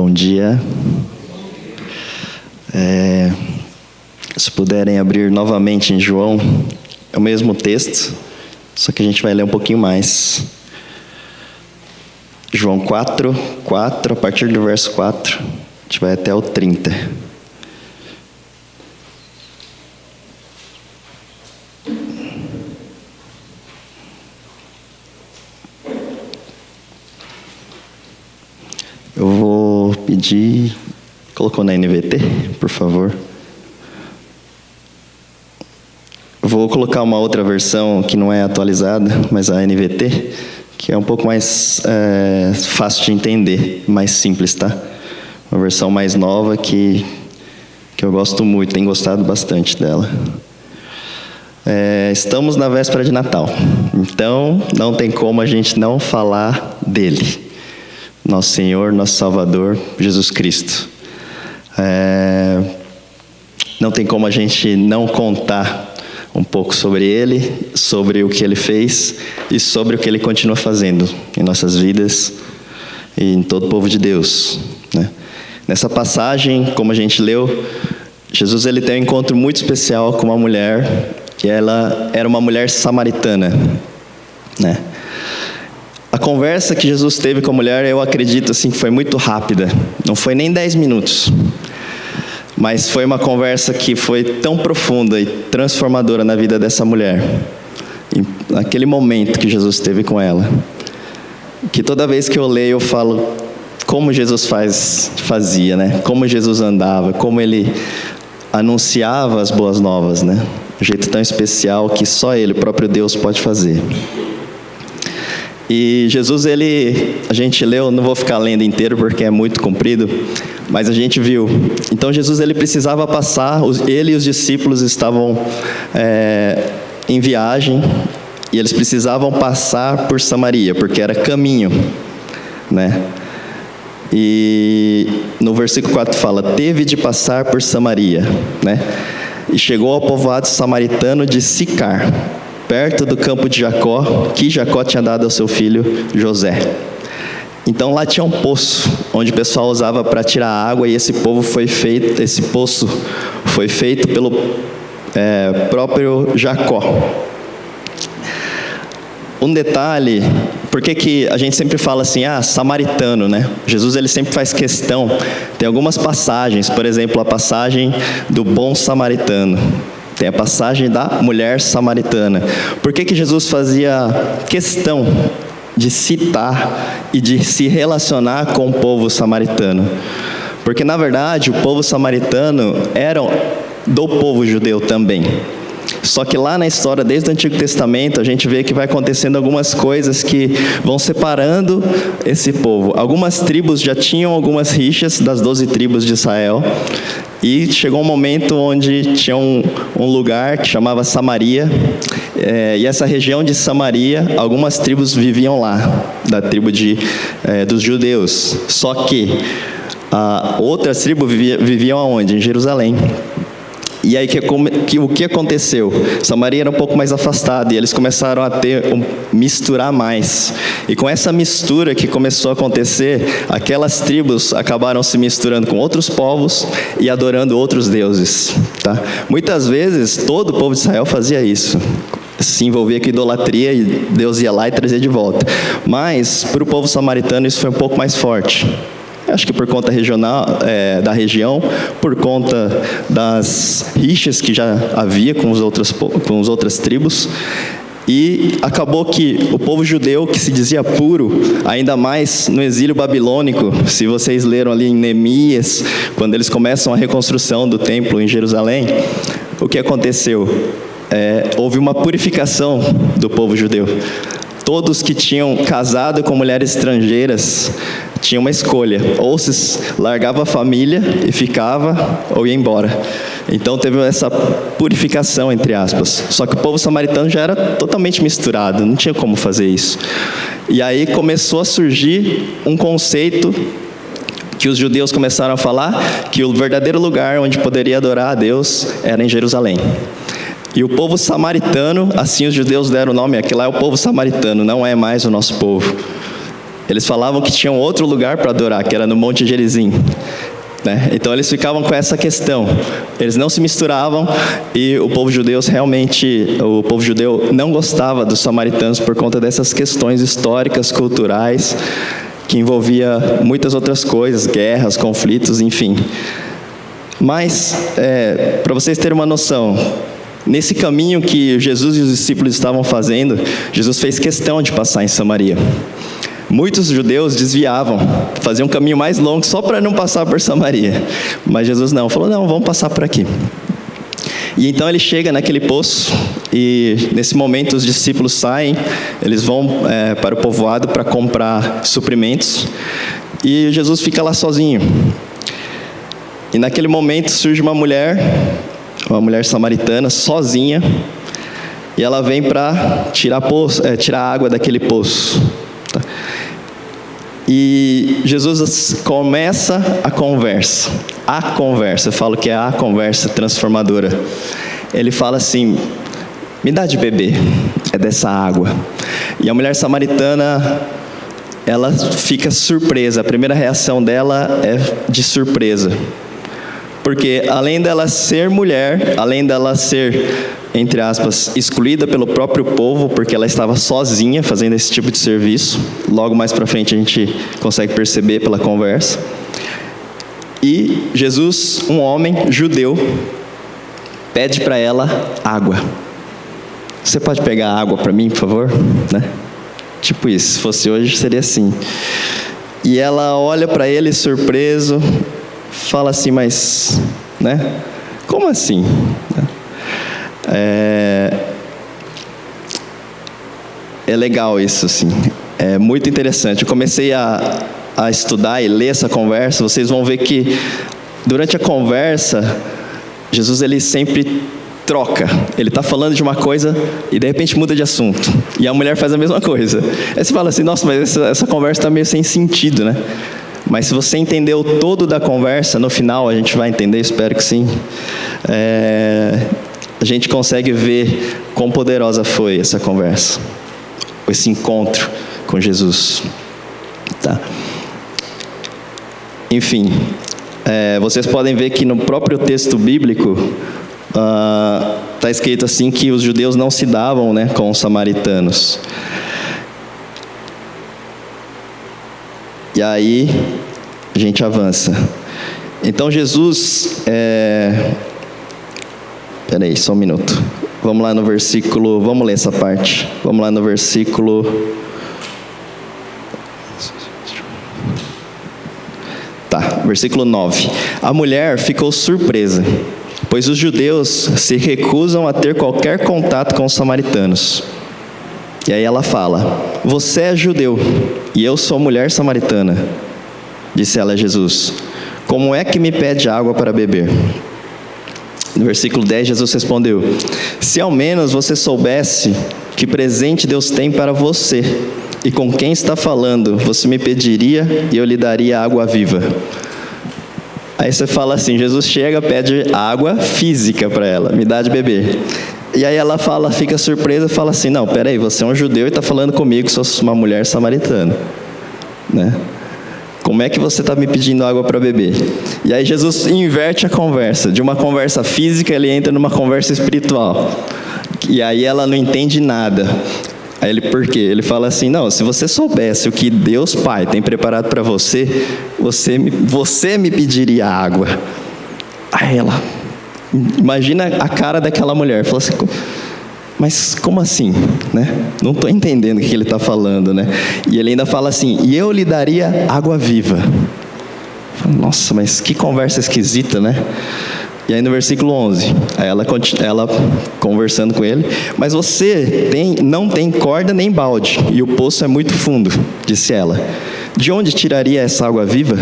Bom dia. Se puderem abrir novamente em João, é o mesmo texto, só que a gente vai ler um pouquinho mais. João 4, a partir do verso 4, a gente vai até o 30. Eu vou pedir... Colocou na NVT, por favor. Eu vou colocar uma outra versão que não é atualizada, mas a NVT, que é um pouco mais fácil de entender, mais simples, tá? Uma versão mais nova que eu gosto muito, tenho gostado bastante dela. Estamos na véspera de Natal, então não tem como a gente não falar dele. Nosso Senhor, nosso Salvador, Jesus Cristo. Não tem como a gente não contar um pouco sobre Ele, sobre o que Ele fez e sobre o que Ele continua fazendo em nossas vidas e em todo o povo de Deus, né? Nessa passagem, como a gente leu, Jesus ele tem um encontro muito especial com uma mulher, que ela era uma mulher samaritana, né? A conversa que Jesus teve com a mulher, eu acredito assim, que foi muito rápida. Não foi nem 10 minutos. Mas foi uma conversa que foi tão profunda e transformadora na vida dessa mulher. Naquele momento que Jesus teve com ela. Que toda vez que eu leio, eu falo como Jesus fazia, né? Como Jesus andava, como Ele anunciava as boas novas, né? Um jeito tão especial que só Ele, o próprio Deus, pode fazer. E Jesus, a gente leu, não vou ficar lendo inteiro porque é muito comprido, mas a gente viu. Então Jesus, ele precisava passar, ele e os discípulos estavam em viagem, e eles precisavam passar por Samaria, porque era caminho, né? E no versículo 4 fala, teve de passar por Samaria, né? E chegou ao povoado samaritano de Sicar, perto do campo de Jacó, que Jacó tinha dado ao seu filho José. Então lá tinha um poço, onde o pessoal usava para tirar água, e esse poço foi feito pelo próprio Jacó. Um detalhe, por que a gente sempre fala assim, samaritano, né? Jesus ele sempre faz questão, tem algumas passagens, por exemplo, a passagem do bom samaritano. Tem a passagem da mulher samaritana. Por que Jesus fazia questão de citar e de se relacionar com o povo samaritano? Porque, na verdade, o povo samaritano era do povo judeu também. Só que lá na história, desde o Antigo Testamento, a gente vê que vai acontecendo algumas coisas que vão separando esse povo. Algumas tribos já tinham algumas rixas das 12 tribos de Israel. E chegou um momento onde tinha um lugar que chamava Samaria, e essa região de Samaria, algumas tribos viviam lá, da tribo dos judeus. Só que outras tribos viviam aonde? Em Jerusalém. E aí o que aconteceu? Samaria era um pouco mais afastada, e eles começaram a misturar mais. E com essa mistura que começou a acontecer, aquelas tribos acabaram se misturando com outros povos e adorando outros deuses, tá? Muitas vezes, todo o povo de Israel fazia isso. Se envolvia com idolatria, e Deus ia lá e trazia de volta. Mas, para o povo samaritano, isso foi um pouco mais forte. Acho que por conta da região, por conta das rixas que já havia com as outras tribos. E acabou que o povo judeu, que se dizia puro, ainda mais no exílio babilônico, se vocês leram ali em Neemias, quando eles começam a reconstrução do templo em Jerusalém, o que aconteceu? Houve uma purificação do povo judeu. Todos que tinham casado com mulheres estrangeiras tinham uma escolha, ou se largava a família e ficava, ou ia embora. Então teve essa purificação, entre aspas. Só que o povo samaritano já era totalmente misturado, não tinha como fazer isso. E aí começou a surgir um conceito que os judeus começaram a falar, que o verdadeiro lugar onde poderia adorar a Deus era em Jerusalém. E o povo samaritano, assim os judeus deram o nome, aquele lá é o povo samaritano, não é mais o nosso povo. Eles falavam que tinham outro lugar para adorar, que era no Monte Gerizim. Né? Então eles ficavam com essa questão. Eles não se misturavam e o povo judeu não gostava dos samaritanos por conta dessas questões históricas, culturais, que envolvia muitas outras coisas, guerras, conflitos, enfim. Mas, para vocês terem uma noção, nesse caminho que Jesus e os discípulos estavam fazendo, Jesus fez questão de passar em Samaria. Muitos judeus desviavam, faziam um caminho mais longo só para não passar por Samaria. Mas Jesus não, falou, não, vamos passar por aqui. E então ele chega naquele poço e nesse momento os discípulos saem, eles vão para o povoado para comprar suprimentos e Jesus fica lá sozinho. E naquele momento surge uma mulher samaritana, sozinha, e ela vem para tirar a água daquele poço. Tá? E Jesus começa a conversa, eu falo que é a conversa transformadora. Ele fala assim, me dá de beber, é dessa água. E a mulher samaritana, ela fica surpresa, a primeira reação dela é de surpresa. Porque além dela ser mulher, além dela ser, entre aspas, excluída pelo próprio povo, porque ela estava sozinha fazendo esse tipo de serviço, logo mais para frente a gente consegue perceber pela conversa. E Jesus, um homem judeu, pede para ela água. Você pode pegar água para mim, por favor? Né? Tipo isso, se fosse hoje seria assim. E ela olha para ele surpreso, fala assim, mas, né? Como assim? É legal isso, assim. É muito interessante. Eu comecei a estudar e ler essa conversa. Vocês vão ver que durante a conversa, Jesus ele sempre troca. Ele está falando de uma coisa e de repente muda de assunto. E a mulher faz a mesma coisa. Aí você fala assim, nossa, mas essa conversa está meio sem sentido, né? Mas se você entender o todo da conversa, no final a gente vai entender, espero que sim. A gente consegue ver quão poderosa foi essa conversa, esse encontro com Jesus. Tá? Enfim, vocês podem ver que no próprio texto bíblico está escrito assim que os judeus não se davam, né, com os samaritanos. E aí, a gente avança. Então, Jesus... Peraí, só um minuto. Vamos lá no versículo... Vamos ler essa parte. Vamos lá no versículo... Tá, versículo 9. A mulher ficou surpresa, pois os judeus se recusam a ter qualquer contato com os samaritanos. E aí ela fala, você é judeu, e eu sou mulher samaritana. Disse ela a Jesus, como é que me pede água para beber? No versículo 10, Jesus respondeu, se ao menos você soubesse que presente Deus tem para você, e com quem está falando, você me pediria e eu lhe daria água viva. Aí você fala assim, Jesus chega, pede água física para ela, me dá de beber. E aí ela fala, fica surpresa, fala assim, não, peraí, você é um judeu e está falando comigo, sou uma mulher samaritana, né? Como é que você está me pedindo água para beber? E aí Jesus inverte a conversa, de uma conversa física ele entra numa conversa espiritual, e aí ela não entende nada. Aí ele, por quê? Ele fala assim, não, se você soubesse o que Deus Pai tem preparado para você, você me pediria água. Aí ela... Imagina a cara daquela mulher, fala assim, mas como assim, né? Não estou entendendo o que ele está falando, né? E ele ainda fala assim, e eu lhe daria água viva. Nossa, mas que conversa esquisita, né? E aí no versículo 11, aí ela conversando com ele, mas você não tem corda nem balde, e o poço é muito fundo, disse ela. De onde tiraria essa água viva?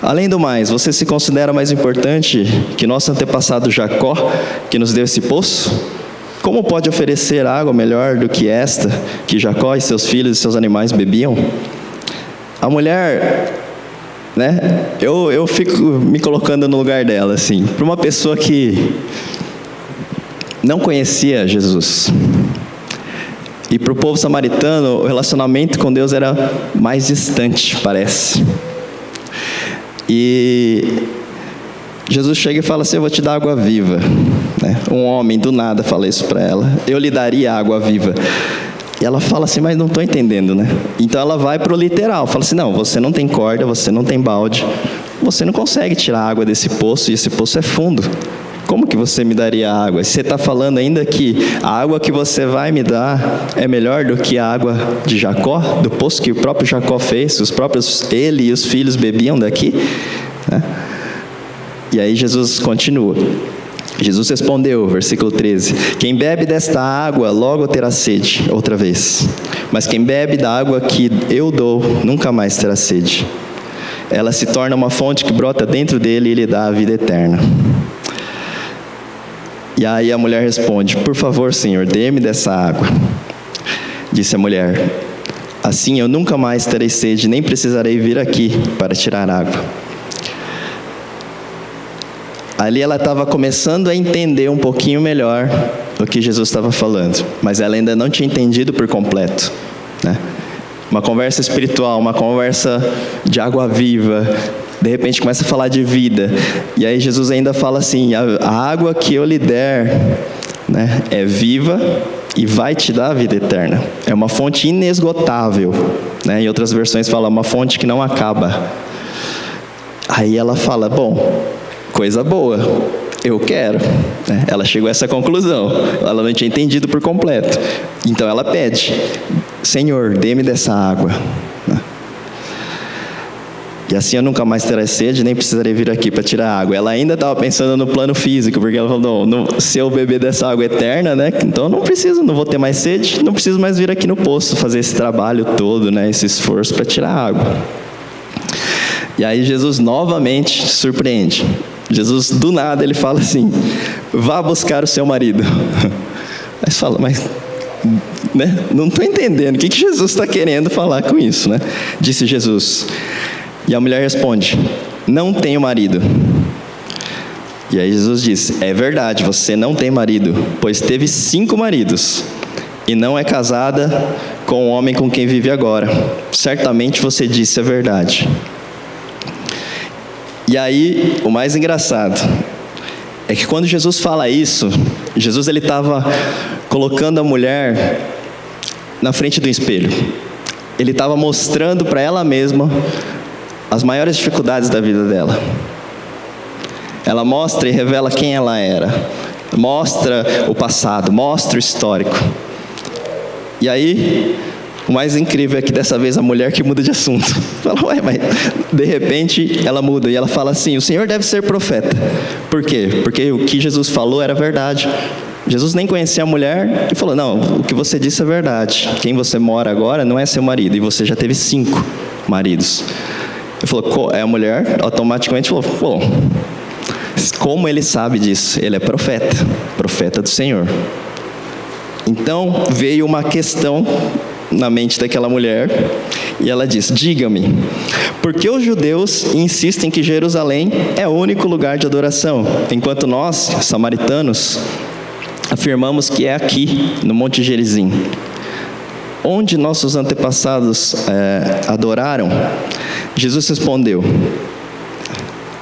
Além do mais, você se considera mais importante que nosso antepassado Jacó, que nos deu esse poço? Como pode oferecer água melhor do que esta, que Jacó e seus filhos e seus animais bebiam? A mulher, né, eu fico me colocando no lugar dela, assim, para uma pessoa que não conhecia Jesus, E para o povo samaritano, o relacionamento com Deus era mais distante, parece. E Jesus chega e fala assim: eu vou te dar água viva. Um homem do nada fala isso para ela: eu lhe daria água viva. E ela fala assim: mas não estou entendendo, né? Então ela vai para o literal, fala assim: não, você não tem corda, você não tem balde, você não consegue tirar água desse poço, e esse poço é fundo. Como que você me daria água? Você está falando ainda que a água que você vai me dar é melhor do que a água de Jacó, do poço que o próprio Jacó fez, ele e os filhos bebiam daqui? E aí Jesus continua. Jesus respondeu, versículo 13: quem bebe desta água logo terá sede outra vez, mas quem bebe da água que eu dou nunca mais terá sede. Ela se torna uma fonte que brota dentro dele e lhe dá a vida eterna. E aí a mulher responde: por favor, Senhor, dê-me dessa água. Disse a mulher: assim eu nunca mais terei sede, nem precisarei vir aqui para tirar água. Ali ela estava começando a entender um pouquinho melhor o que Jesus estava falando, mas ela ainda não tinha entendido por completo, Uma conversa espiritual, uma conversa de água viva, de repente começa a falar de vida, e aí Jesus ainda fala assim: a água que eu lhe der, é viva e vai te dar a vida eterna. É uma fonte inesgotável, Em outras versões fala uma fonte que não acaba. Aí ela fala: bom, coisa boa, eu quero. Ela chegou a essa conclusão, ela não tinha entendido por completo. Então ela pede: Senhor, dê-me dessa água. E assim eu nunca mais terei sede, nem precisarei vir aqui para tirar água. Ela ainda estava pensando no plano físico, porque ela falou: não, se eu beber dessa água eterna, então não vou ter mais sede, não preciso mais vir aqui no poço, fazer esse trabalho todo, esse esforço para tirar água. E aí Jesus novamente surpreende. Jesus, do nada, ele fala assim: vá buscar o seu marido. Aí você fala: mas não estou entendendo, o que Jesus está querendo falar com isso, Disse Jesus. E a mulher responde: não tenho marido. E aí Jesus disse: é verdade, você não tem marido, pois teve 5 maridos, e não é casada com o homem com quem vive agora. Certamente você disse a verdade. E aí, o mais engraçado é que quando Jesus fala isso, Jesus ele estava colocando a mulher na frente do espelho. Ele estava mostrando para ela mesma as maiores dificuldades da vida dela. Ela mostra e revela quem ela era. Mostra o passado, mostra o histórico. E aí, o mais incrível é que dessa vez a mulher que muda de assunto. Fala: ué, mas de repente ela muda e ela fala assim: o Senhor deve ser profeta. Por quê? Porque o que Jesus falou era verdade. Jesus nem conhecia a mulher e falou: não, o que você disse é verdade. Quem você mora agora não é seu marido, e você já teve 5 maridos. Ele falou: a mulher automaticamente falou: pô, como ele sabe disso? Ele é profeta do Senhor. Então veio uma questão na mente daquela mulher, e ela diz: diga-me, por que os judeus insistem que Jerusalém é o único lugar de adoração, enquanto nós, samaritanos, afirmamos que é aqui, no Monte Gerizim, onde nossos antepassados adoraram? Jesus respondeu,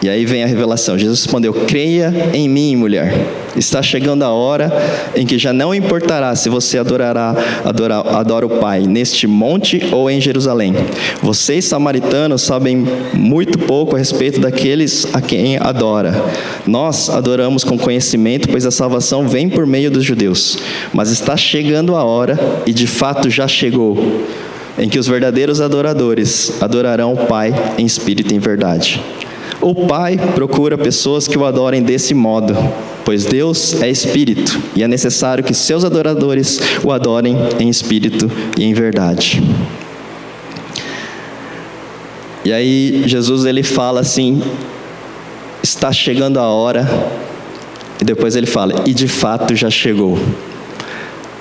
e aí vem a revelação. Jesus respondeu: creia em mim, mulher. Está chegando a hora em que já não importará se você adora o Pai neste monte ou em Jerusalém. Vocês, samaritanos, sabem muito pouco a respeito daqueles a quem adora. Nós adoramos com conhecimento, pois a salvação vem por meio dos judeus. Mas está chegando a hora, e de fato já chegou, em que os verdadeiros adoradores adorarão o Pai em espírito e em verdade. O Pai procura pessoas que o adorem desse modo, pois Deus é espírito, e é necessário que seus adoradores o adorem em espírito e em verdade. E aí Jesus ele fala assim: está chegando a hora, e depois ele fala: e de fato já chegou.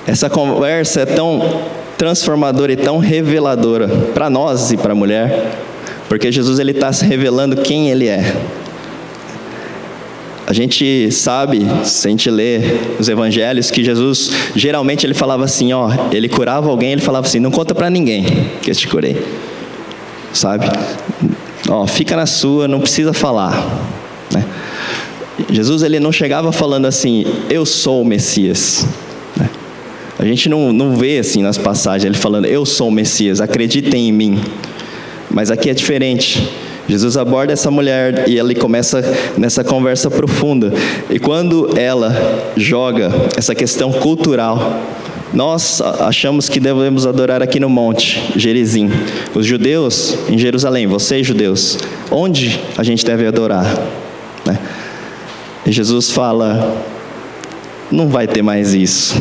Essa conversa é tão transformadora e tão reveladora para nós e para a mulher, porque Jesus ele está se revelando quem ele é. A gente sabe, se a gente lê os evangelhos, que Jesus, geralmente ele falava assim, ele curava alguém, ele falava assim, não conta para ninguém que eu te curei. Sabe? Fica na sua, não precisa falar. Né? Jesus, ele não chegava falando assim, eu sou o Messias. Né? A gente não vê assim nas passagens, ele falando, eu sou o Messias, acreditem em mim. Mas aqui é diferente. Jesus aborda essa mulher e ele começa nessa conversa profunda. E quando ela joga essa questão cultural, nós achamos que devemos adorar aqui no monte, Gerizim. Os judeus em Jerusalém, vocês judeus, onde a gente deve adorar? Né? E Jesus fala, não vai ter mais isso.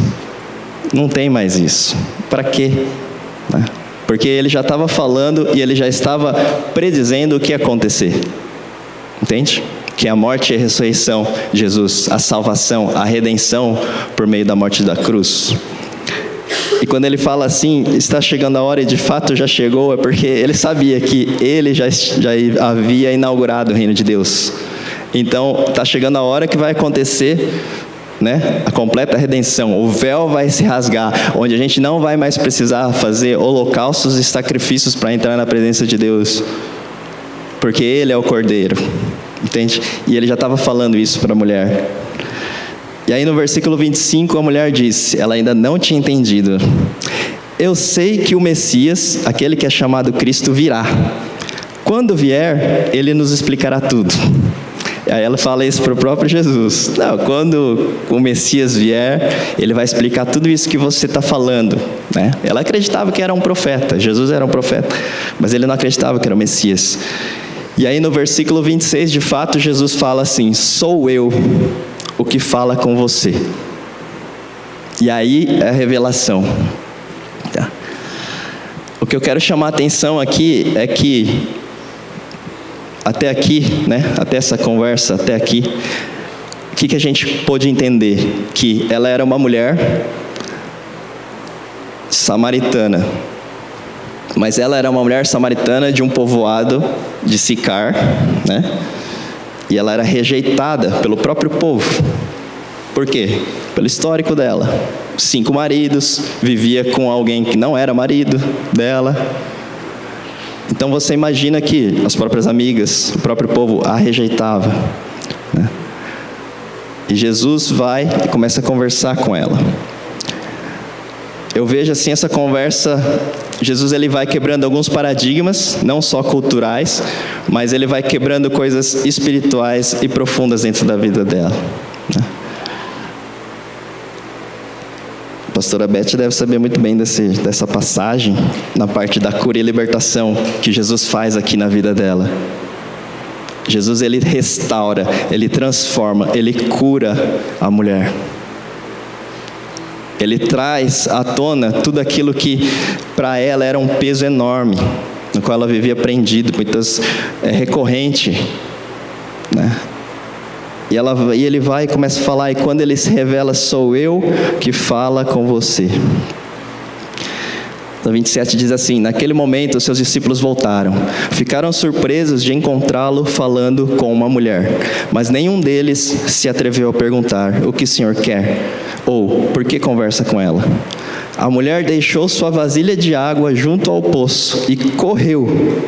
Não tem mais isso. Para quê? Né? Porque ele já estava falando e ele já estava predizendo o que ia acontecer. Entende? Que a morte e a ressurreição de Jesus, a salvação, a redenção por meio da morte da cruz. E quando ele fala assim, está chegando a hora e de fato já chegou, é porque ele sabia que ele já havia inaugurado o reino de Deus. Então, está chegando a hora que vai acontecer, né, a completa redenção. O véu vai se rasgar, onde a gente não vai mais precisar fazer holocaustos e sacrifícios para entrar na presença de Deus, porque Ele é o Cordeiro, entende? E ele já estava falando isso para a mulher. E aí no versículo 25 a mulher disse, ela ainda não tinha entendido, eu sei que o Messias, aquele que é chamado Cristo, virá. Quando vier, Ele nos explicará tudo. Aí ela fala isso para o próprio Jesus. Não, quando o Messias vier, Ele vai explicar tudo isso que você está falando. Né? Ela acreditava que era um profeta, Jesus era um profeta, mas ele não acreditava que era o Messias. E aí no versículo 26, de fato, Jesus fala assim, sou eu o que fala com você. E aí é a revelação. Tá. O que eu quero chamar a atenção aqui é que até aqui, né, até essa conversa, até aqui, o que a gente pôde entender? Que ela era uma mulher samaritana, mas ela era uma mulher samaritana de um povoado de Sicar, né? E ela era rejeitada pelo próprio povo. Por quê? Pelo histórico dela. 5 maridos, vivia com alguém que não era marido dela. Então você imagina que as próprias amigas, o próprio povo a rejeitava, né? E Jesus vai e começa a conversar com ela. Eu vejo assim essa conversa, Jesus ele vai quebrando alguns paradigmas, não só culturais, mas ele vai quebrando coisas espirituais e profundas dentro da vida dela. Né? A pastora Beth deve saber muito bem dessa passagem, na parte da cura e libertação que Jesus faz aqui na vida dela. Jesus ele restaura, ele transforma, ele cura a mulher. Ele traz à tona tudo aquilo que para ela era um peso enorme, no qual ela vivia prendido, muitas recorrente, né? E ele vai e começa a falar, e quando ele se revela, sou eu que fala com você. No 27 diz assim, naquele momento os seus discípulos voltaram, ficaram surpresos de encontrá-lo falando com uma mulher, mas nenhum deles se atreveu a perguntar, o que o Senhor quer? Ou, por que conversa com ela? A mulher deixou sua vasilha de água junto ao poço e correu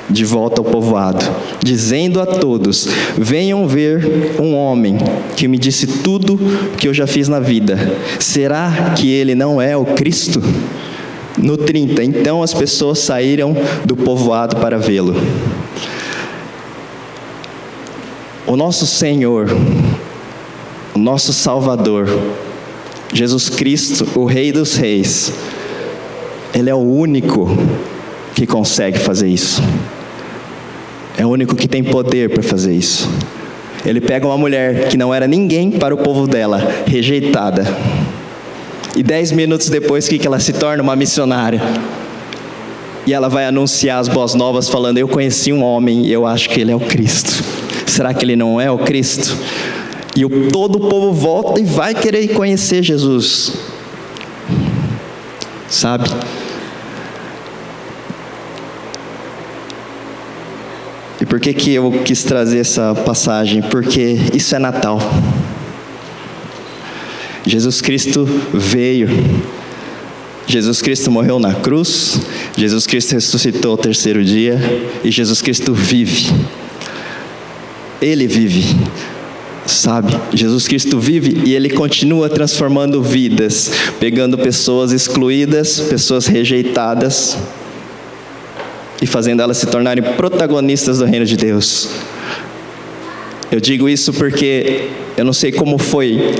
de volta ao povoado, dizendo a todos, venham ver um homem que me disse tudo que eu já fiz na vida. Será que ele não é o Cristo? No 30, então as pessoas saíram do povoado para vê-lo. O nosso Senhor, o nosso Salvador, Jesus Cristo, o Rei dos Reis, Ele é o único que consegue fazer isso. É o único que tem poder para fazer isso. Ele pega uma mulher que não era ninguém para o povo dela, rejeitada. E 10 minutos depois, o que ela se torna? Uma missionária. E ela vai anunciar as boas novas falando, eu conheci um homem e eu acho que ele é o Cristo. Será que ele não é o Cristo? E todo o povo volta e vai querer conhecer Jesus. Sabe? E E por que eu quis trazer essa passagem? Porque isso é Natal. Jesus Cristo veio. Jesus Cristo morreu na cruz. Jesus Cristo ressuscitou ao terceiro dia. E Jesus Cristo vive. Ele vive. Sabe? Jesus Cristo vive e Ele continua transformando vidas. Pegando pessoas excluídas, pessoas rejeitadas. E fazendo elas se tornarem protagonistas do reino de Deus. Eu digo isso porque eu não sei como foi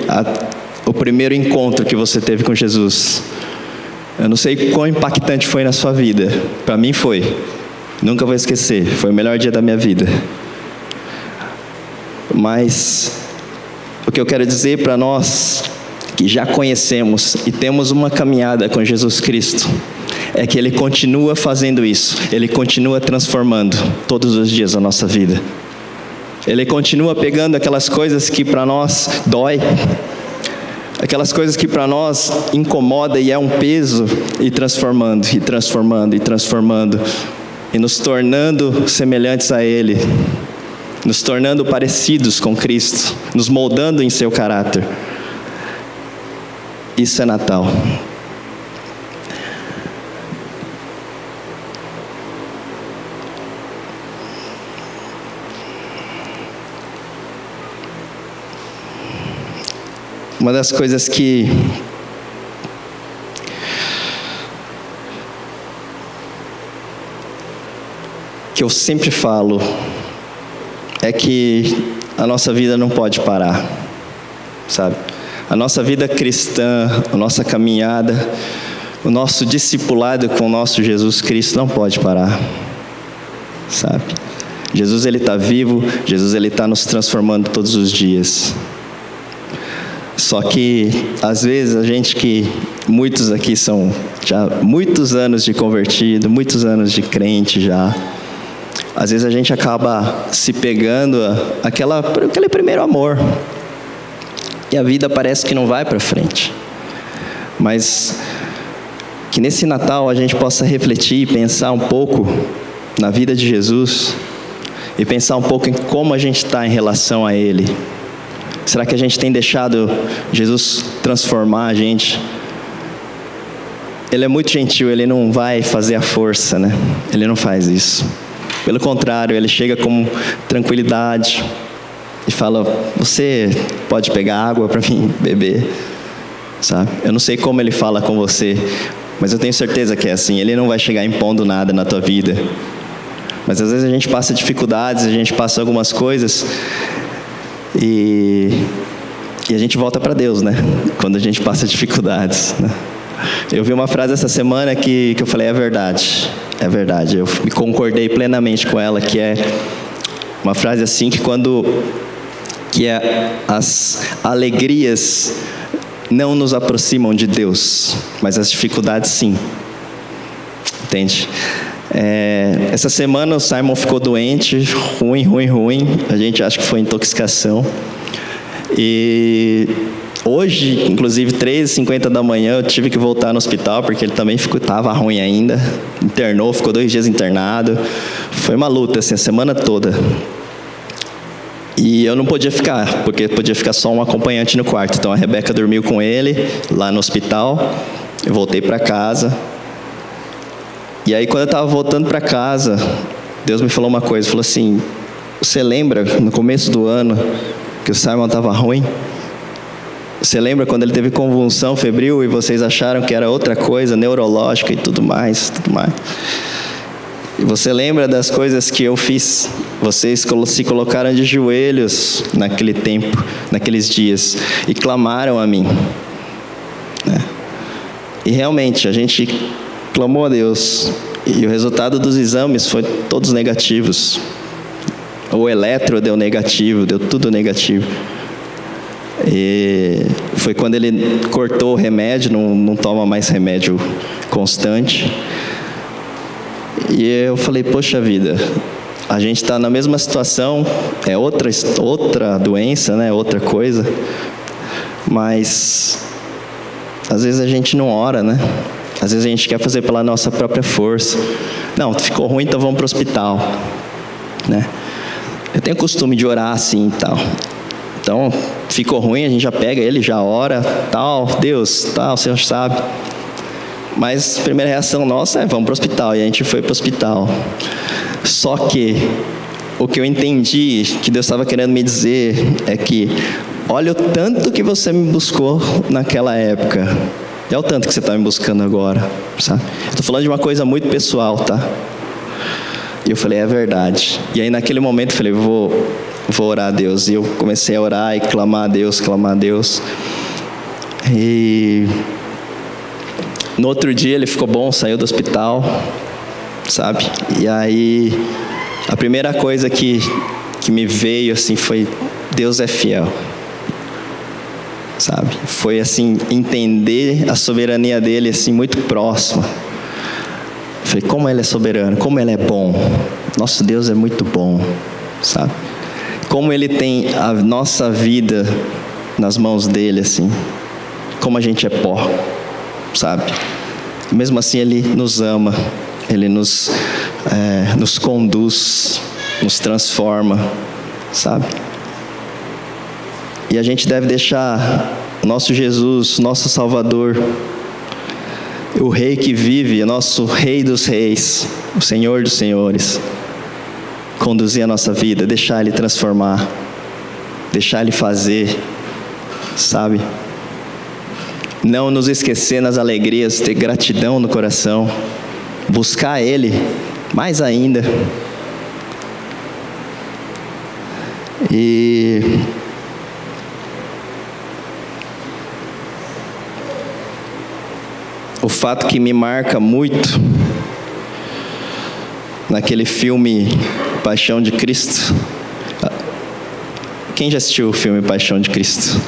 o primeiro encontro que você teve com Jesus. Eu não sei quão impactante foi na sua vida. Para mim foi. Nunca vou esquecer. Foi o melhor dia da minha vida. Mas o que eu quero dizer para nós que já conhecemos e temos uma caminhada com Jesus Cristo é que Ele continua fazendo isso. Ele continua transformando todos os dias a nossa vida. Ele continua pegando aquelas coisas que para nós dói, aquelas coisas que para nós incomoda e é um peso, e transformando, e transformando, e transformando, e nos tornando semelhantes a Ele, nos tornando parecidos com Cristo, nos moldando em seu caráter. Isso é Natal. Uma das coisas que eu sempre falo é que a nossa vida não pode parar, sabe? A nossa vida cristã, a nossa caminhada, o nosso discipulado com o nosso Jesus Cristo não pode parar, sabe? Jesus, Ele está vivo, Jesus, Ele está nos transformando todos os dias. Só que, às vezes, muitos aqui são já muitos anos de convertido, muitos anos de crente já. Às vezes a gente acaba se pegando aquele primeiro amor. E a vida parece que não vai para frente. Mas que nesse Natal a gente possa refletir e pensar um pouco na vida de Jesus. E pensar um pouco em como a gente está em relação a Ele. Será que a gente tem deixado Jesus transformar a gente? Ele é muito gentil, Ele não vai fazer a força, né? Ele não faz isso. Pelo contrário, Ele chega com tranquilidade e fala, você pode pegar água para mim beber, sabe? Eu não sei como Ele fala com você, mas eu tenho certeza que é assim. Ele não vai chegar impondo nada na tua vida. Mas às vezes a gente passa dificuldades, a gente passa algumas coisas... E a gente volta para Deus, né? Quando a gente passa dificuldades, né? Eu vi uma frase essa semana que eu falei, é verdade. Eu me concordei plenamente com ela, que é uma frase assim, que as alegrias não nos aproximam de Deus, mas as dificuldades sim. Entende? Essa semana o Simon ficou doente, ruim. A gente acha que foi intoxicação. E hoje, inclusive 3h50 da manhã, eu tive que voltar no hospital, porque ele também estava ruim ainda. Internou, ficou 2 dias internado. Foi uma luta, assim, a semana toda. E eu não podia ficar, porque podia ficar só um acompanhante no quarto. Então a Rebeca dormiu com ele, lá no hospital. Eu voltei para casa. E aí, quando eu estava voltando para casa, Deus me falou uma coisa, falou assim, você lembra, no começo do ano, que o Simon estava ruim? Você lembra quando ele teve convulsão febril e vocês acharam que era outra coisa, neurológica e tudo mais? E você lembra das coisas que eu fiz? Vocês se colocaram de joelhos naquele tempo, naqueles dias, e clamaram a mim. E realmente, a gente clamou a Deus, e o resultado dos exames foi todos negativos. O eletro deu negativo, deu tudo negativo. E foi quando ele cortou o remédio, não toma mais remédio constante. E eu falei, poxa vida, a gente está na mesma situação, é outra doença, né? Outra coisa, mas às vezes a gente não ora, né? Às vezes a gente quer fazer pela nossa própria força. Não, ficou ruim, então vamos para o hospital, né? Eu tenho costume de orar assim e tal. Então, ficou ruim, a gente já pega ele, já ora, tal, Deus, tal, o Senhor sabe. Mas a primeira reação nossa é, vamos para o hospital. E a gente foi para o hospital. Só que o que eu entendi, que Deus estava querendo me dizer, é que olha o tanto que você me buscou naquela época. E olha o tanto que você está me buscando agora, sabe? Estou falando de uma coisa muito pessoal, tá? E eu falei, é verdade. E aí naquele momento eu falei, vou orar a Deus. E eu comecei a orar e clamar a Deus, clamar a Deus. E no outro dia ele ficou bom, saiu do hospital, sabe? E aí a primeira coisa que me veio assim foi, Deus é fiel. Sabe? Foi assim, entender a soberania dele assim, muito próxima. Falei, como ele é soberano, como ele é bom. Nosso Deus é muito bom, sabe? Como ele tem a nossa vida nas mãos dele, assim. Como a gente é pó, sabe? Mesmo assim ele nos ama, ele nos conduz, nos transforma, sabe? E a gente deve deixar o nosso Jesus, nosso Salvador, o Rei que vive, o nosso Rei dos Reis, o Senhor dos Senhores, conduzir a nossa vida, deixar Ele transformar, deixar Ele fazer, sabe? Não nos esquecer nas alegrias, ter gratidão no coração, buscar Ele mais ainda. E o fato que me marca muito naquele filme Paixão de Cristo. Quem já assistiu o filme Paixão de Cristo?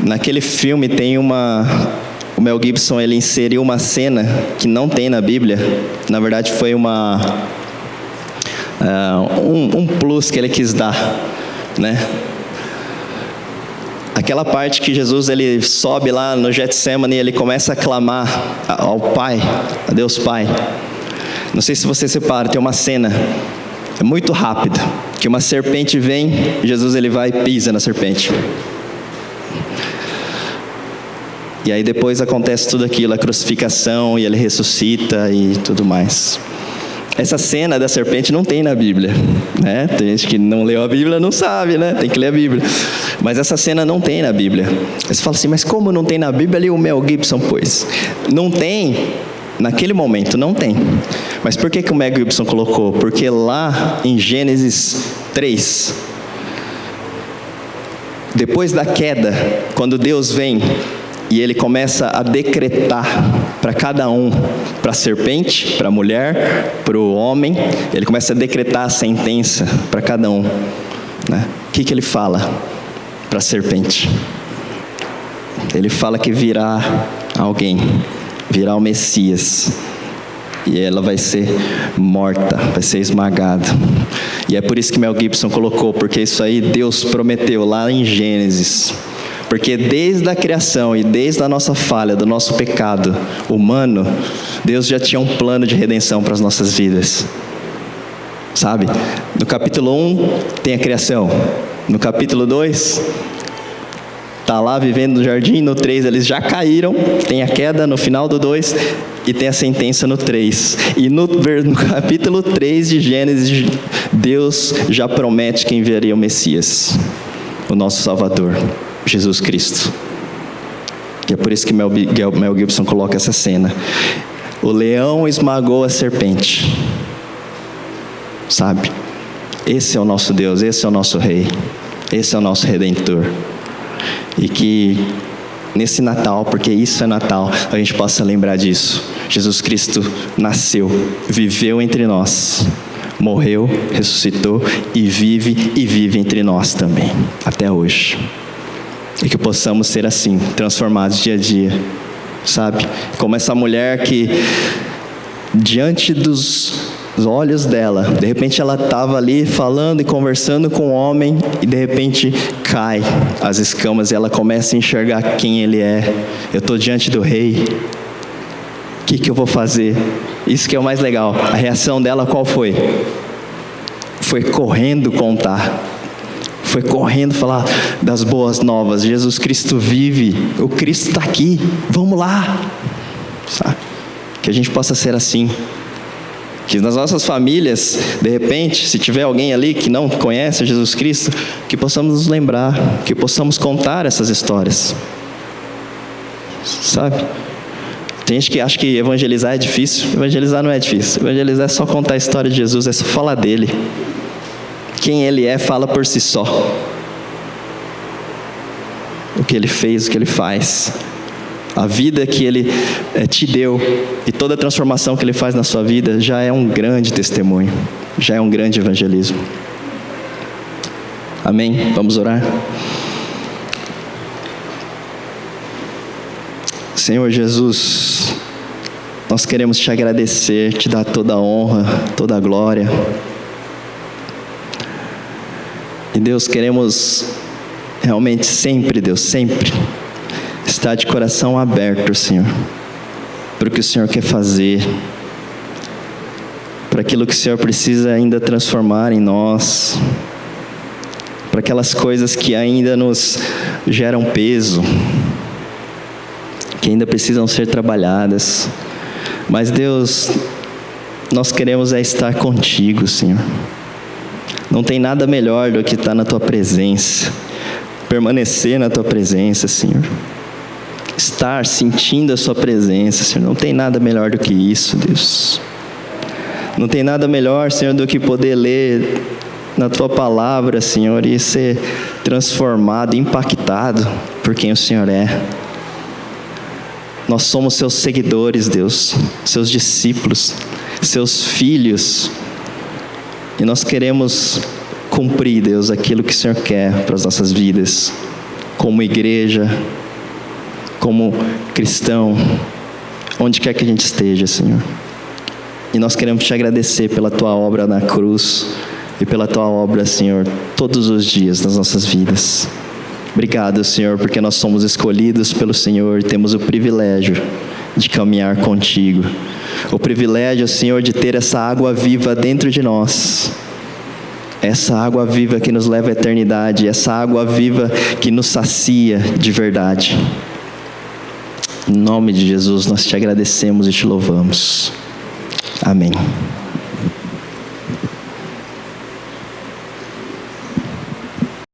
Naquele filme tem o Mel Gibson, ele inseriu uma cena que não tem na Bíblia. Na verdade foi um plus que ele quis dar, né? Aquela parte que Jesus ele sobe lá no Getsemane e ele começa a clamar ao Pai, a Deus Pai. Não sei se você separa, tem uma cena muito rápida, que uma serpente vem, Jesus ele vai e pisa na serpente. E aí depois acontece tudo aquilo, a crucificação, e ele ressuscita e tudo mais. Essa cena da serpente não tem na Bíblia, né? Tem gente que não leu a Bíblia, não sabe, né? Tem que ler a Bíblia. Mas essa cena não tem na Bíblia. Aí você fala assim, mas como não tem na Bíblia? Ali o Mel Gibson pôs. Não tem, naquele momento, não tem. Mas por que o Mel Gibson colocou? Porque lá em Gênesis 3, depois da queda, quando Deus vem e ele começa a decretar para cada um, para a serpente, para a mulher, para o homem, ele começa a decretar a sentença para cada um, né? O que ele fala para a serpente? Ele fala que virá alguém, virá o Messias, e ela vai ser morta, vai ser esmagada. E é por isso que Mel Gibson colocou, porque isso aí Deus prometeu lá em Gênesis. Porque desde a criação e desde a nossa falha, do nosso pecado humano, Deus já tinha um plano de redenção para as nossas vidas. Sabe? No capítulo 1 tem a criação. No capítulo 2, está lá vivendo no jardim. No 3 eles já caíram, tem a queda no final do 2 e tem a sentença no 3. E no capítulo 3 de Gênesis, Deus já promete que enviaria o Messias, o nosso Salvador, Jesus Cristo. E é por isso que Mel Gibson coloca essa cena. O leão esmagou a serpente. Sabe? Esse é o nosso Deus, esse é o nosso Rei, esse é o nosso Redentor. E que nesse Natal, porque isso é Natal, a gente possa lembrar disso. Jesus Cristo nasceu, viveu entre nós, morreu, ressuscitou e vive entre nós também, até hoje. E que possamos ser assim, transformados dia a dia, sabe? Como essa mulher que, diante dos olhos dela, de repente ela estava ali falando e conversando com o homem, e de repente cai as escamas e ela começa a enxergar quem ele é. Eu estou diante do Rei, o que eu vou fazer? Isso que é o mais legal. A reação dela qual foi? foi correndo contar. Foi correndo falar das boas novas. Jesus Cristo vive, o Cristo está aqui, vamos lá. Sabe? Que a gente possa ser assim. Que nas nossas famílias, de repente, se tiver alguém ali que não conhece Jesus Cristo, que possamos nos lembrar, que possamos contar essas histórias. Sabe? Tem gente que acha que evangelizar é difícil. Evangelizar não é difícil. Evangelizar é só contar a história de Jesus, é só falar dele. Quem ele é fala por si só. O que ele fez, o que ele faz. A vida que ele te deu e toda a transformação que ele faz na sua vida já é um grande testemunho. Já é um grande evangelismo. Amém? Vamos orar? Senhor Jesus, nós queremos te agradecer, te dar toda a honra, toda a glória. E Deus, queremos realmente sempre, Deus, sempre estar de coração aberto, Senhor, para o que o Senhor quer fazer, para aquilo que o Senhor precisa ainda transformar em nós, para aquelas coisas que ainda nos geram peso, que ainda precisam ser trabalhadas. Mas Deus, nós queremos estar contigo, Senhor. Não tem nada melhor do que estar na Tua presença, permanecer na Tua presença, Senhor. Estar sentindo a Sua presença, Senhor. Não tem nada melhor do que isso, Deus. Não tem nada melhor, Senhor, do que poder ler na Tua palavra, Senhor, e ser transformado, impactado por quem o Senhor é. Nós somos Seus seguidores, Deus, Seus discípulos, Seus filhos. E nós queremos cumprir, Deus, aquilo que o Senhor quer para as nossas vidas, como igreja, como cristão, onde quer que a gente esteja, Senhor. E nós queremos te agradecer pela Tua obra na cruz e pela Tua obra, Senhor, todos os dias das nossas vidas. Obrigado, Senhor, porque nós somos escolhidos pelo Senhor e temos o privilégio de caminhar contigo. O privilégio, Senhor, de ter essa água viva dentro de nós. Essa água viva que nos leva à eternidade. Essa água viva que nos sacia de verdade. Em nome de Jesus, nós te agradecemos e te louvamos. Amém.